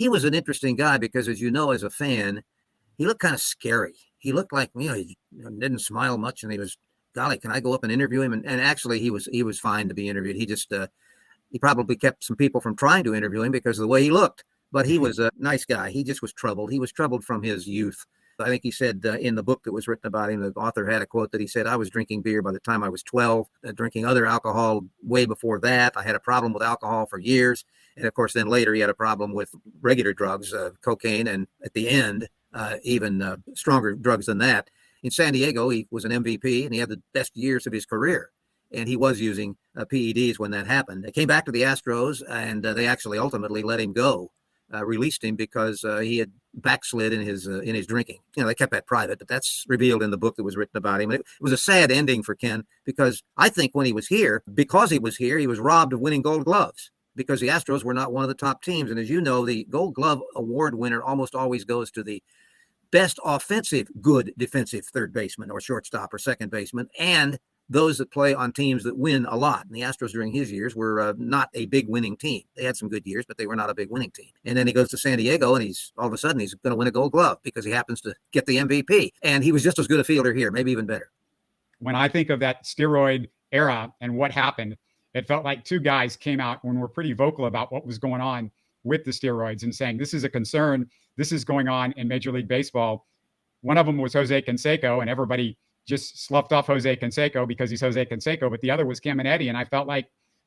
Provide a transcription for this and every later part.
he was an interesting guy because, as you know, as a fan, he looked kind of scary. He looked like, he didn't smile much, and he was, golly, can I go up and interview him? And actually, he was fine to be interviewed. He just he probably kept some people from trying to interview him because of the way he looked. But he was a nice guy. He just was troubled. He was troubled from his youth. I think he said in the book that was written about him, the author had a quote that he said, I was drinking beer by the time I was 12, drinking other alcohol way before that. I had a problem with alcohol for years. And of course, then later he had a problem with regular drugs, cocaine, and at the end, even stronger drugs than that. In San Diego, he was an MVP, and he had the best years of his career. And he was using PEDs when that happened. They came back to the Astros, and they actually ultimately let him go, released him because he had backslid in his drinking. They kept that private, but that's revealed in the book that was written about him. And it was a sad ending for Ken because I think when he was here, he was robbed of winning Gold Gloves because the Astros were not one of the top teams. And as you know, the Gold Glove award winner almost always goes to the best offensive, good defensive third baseman or shortstop or second baseman, and those that play on teams that win a lot. And the Astros during his years were not a big winning team. They had some good years, but they were not a big winning team. And then he goes to San Diego, and all of a sudden he's going to win a Gold Glove because he happens to get the MVP. And he was just as good a fielder here, maybe even better. When I think of that steroid era and what happened, it felt like two guys came out when we're pretty vocal about what was going on with the steroids and saying, this is a concern. This is going on in Major League Baseball. One of them was Jose Canseco, and everybody just sloughed off Jose Canseco because he's Jose Canseco, but the other was Caminiti. And I felt like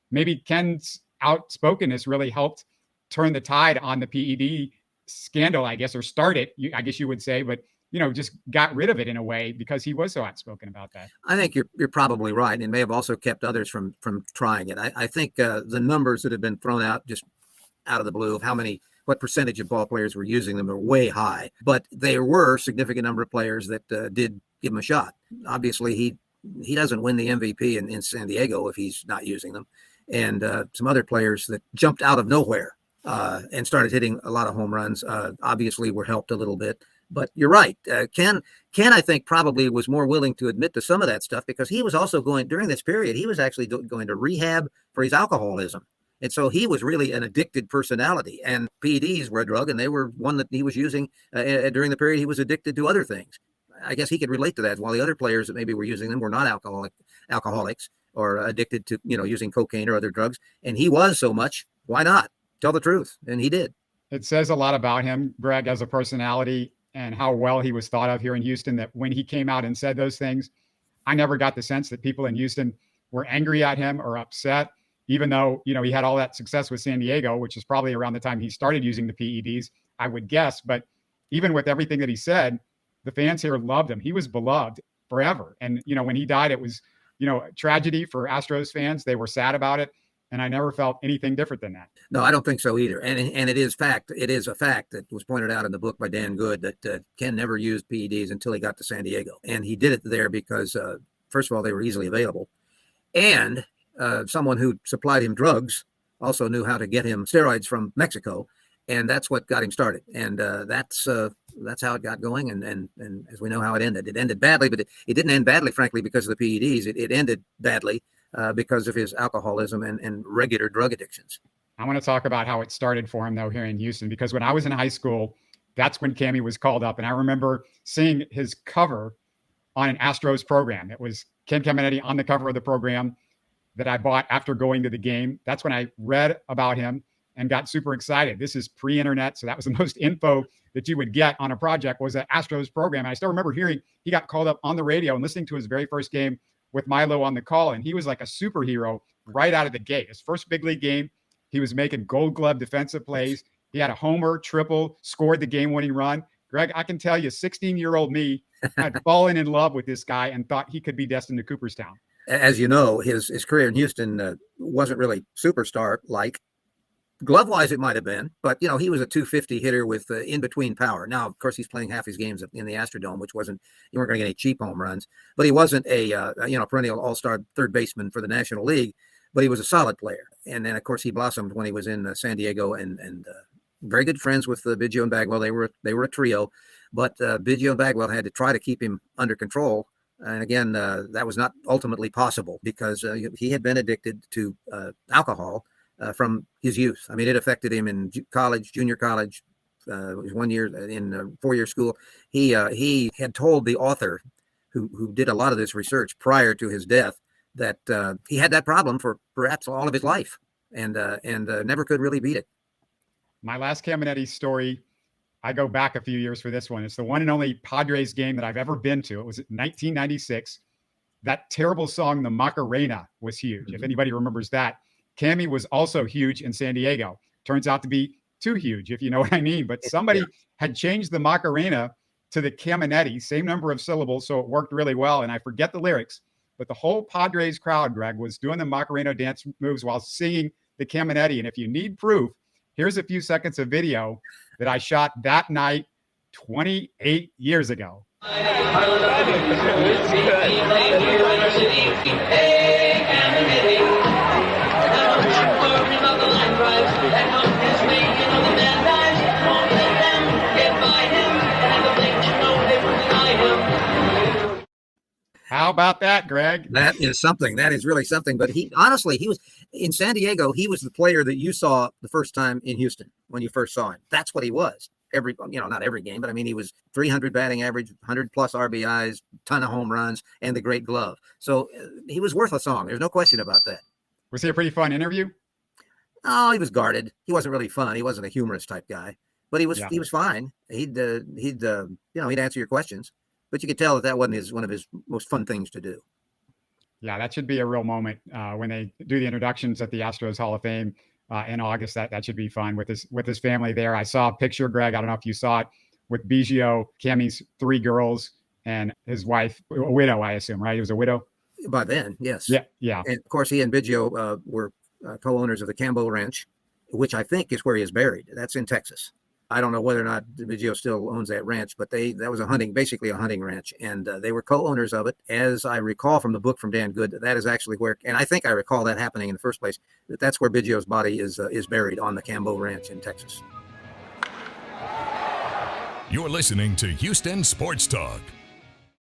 maybe Ken's outspokenness really helped turn the tide on the PED scandal, I guess, or start it, I guess you would say, but, just got rid of it in a way because he was so outspoken about that. I think you're probably right. And may have also kept others from trying it. I think the numbers that have been thrown out just out of the blue of what percentage of ball players were using them are way high, but there were a significant number of players that did give him a shot. Obviously, he doesn't win the MVP in San Diego if he's not using them. And some other players that jumped out of nowhere and started hitting a lot of home runs obviously were helped a little bit. But you're right. Ken, I think, probably was more willing to admit to some of that stuff because he was also during this period, he was actually going to rehab for his alcoholism. And so he was really an addicted personality, and PEDs were a drug, and they were one that he was using during the period he was addicted to other things. I guess he could relate to that, while the other players that maybe were using them were not alcoholics or addicted to, using cocaine or other drugs. And he was so much. Why not? Tell the truth. And he did. It says a lot about him, Greg, as a personality and how well he was thought of here in Houston, that when he came out and said those things, I never got the sense that people in Houston were angry at him or upset, even though, he had all that success with San Diego, which is probably around the time he started using the PEDs, I would guess. But even with everything that he said, the fans here loved him. He was beloved forever. And, when he died, it was, a tragedy for Astros fans. They were sad about it. And I never felt anything different than that. No, I don't think so either. And it is a fact that was pointed out in the book by Dan Good that Ken never used PEDs until he got to San Diego. And he did it there because, first of all, they were easily available. And someone who supplied him drugs also knew how to get him steroids from Mexico. And that's what got him started. And that's how it got going. And as we know how it ended. It ended badly, but it didn't end badly, frankly, because of the PEDs. It ended badly because of his alcoholism and regular drug addictions. I want to talk about how it started for him, though, here in Houston, because when I was in high school, that's when Cammy was called up. And I remember seeing his cover on an Astros program. It was Ken Caminiti on the cover of the program that I bought after going to the game. That's when I read about him and got super excited. This is pre-internet, so that was the most info that you would get on a project was an Astros program. And I still remember hearing he got called up on the radio and listening to his very first game with Milo on the call, and he was like a superhero right out of the gate. His first big league game, he was making Gold Glove defensive plays. He had a homer, triple, scored the game-winning run. Greg, I can tell you, 16-year-old me had fallen in love with this guy and thought he could be destined to Cooperstown. As you know, his career in Houston wasn't really superstar-like. Glove-wise, it might have been, but, he was a 250 hitter with in-between power. Now, of course, he's playing half his games in the Astrodome, which you weren't going to get any cheap home runs, but he wasn't a perennial all-star third baseman for the National League, but he was a solid player. And then, of course, he blossomed when he was in San Diego and very good friends with Biggio and Bagwell. They were a trio, but Biggio and Bagwell had to try to keep him under control. And again, that was not ultimately possible because he had been addicted to alcohol from his youth. I mean, it affected him in college, junior college. It was 1 year in 4-year school. He had told the author who did a lot of this research prior to his death that he had that problem for perhaps all of his life, and never could really beat it. My last Caminiti story, I go back a few years for this one. It's the one and only Padres game that I've ever been to. It was 1996. That terrible song, the Macarena, was huge. If anybody remembers that. Cammy was also huge in San Diego. Turns out to be too huge, if you know what I mean. But somebody had changed the Macarena to the Caminiti, same number of syllables, so it worked really well. And I forget the lyrics, but the whole Padres crowd, Greg, was doing the Macarena dance moves while singing the Caminiti. And if you need proof, here's a few seconds of video that I shot that night 28 years ago. How about that, Greg? That is something. That is really something. But he was in San Diego. He was the player that you saw the first time in Houston when you first saw him. That's what he was. Not every game, but I mean, he was 300 batting average, 100 plus RBIs, ton of home runs, and the Great Glove. So he was worth a song. There's no question about that. Was he a pretty fun interview? Oh, he was guarded. He wasn't really fun. He wasn't a humorous type guy, but he was fine. He'd answer your questions, but you could tell that wasn't one of his most fun things to do. Yeah, that should be a real moment when they do the introductions at the Astros Hall of Fame in August. That should be fun with his family there. I saw a picture, Greg. I don't know if you saw it, with Biggio, Cammy's 3 girls, and his wife, a widow, I assume, right? He was a widow by then. Yes. Yeah. And of course, he and Biggio were co-owners of the Cambo Ranch, which I think is where he is buried. That's in Texas. I don't know whether or not Biggio still owns that ranch, but that was basically a hunting ranch, and they were co-owners of it. As I recall from the book from Dan Good, that is actually where, and I think I recall that happening in the first place. That's where Biggio's body is buried, on the Cambo Ranch in Texas. You're listening to Houston Sports Talk.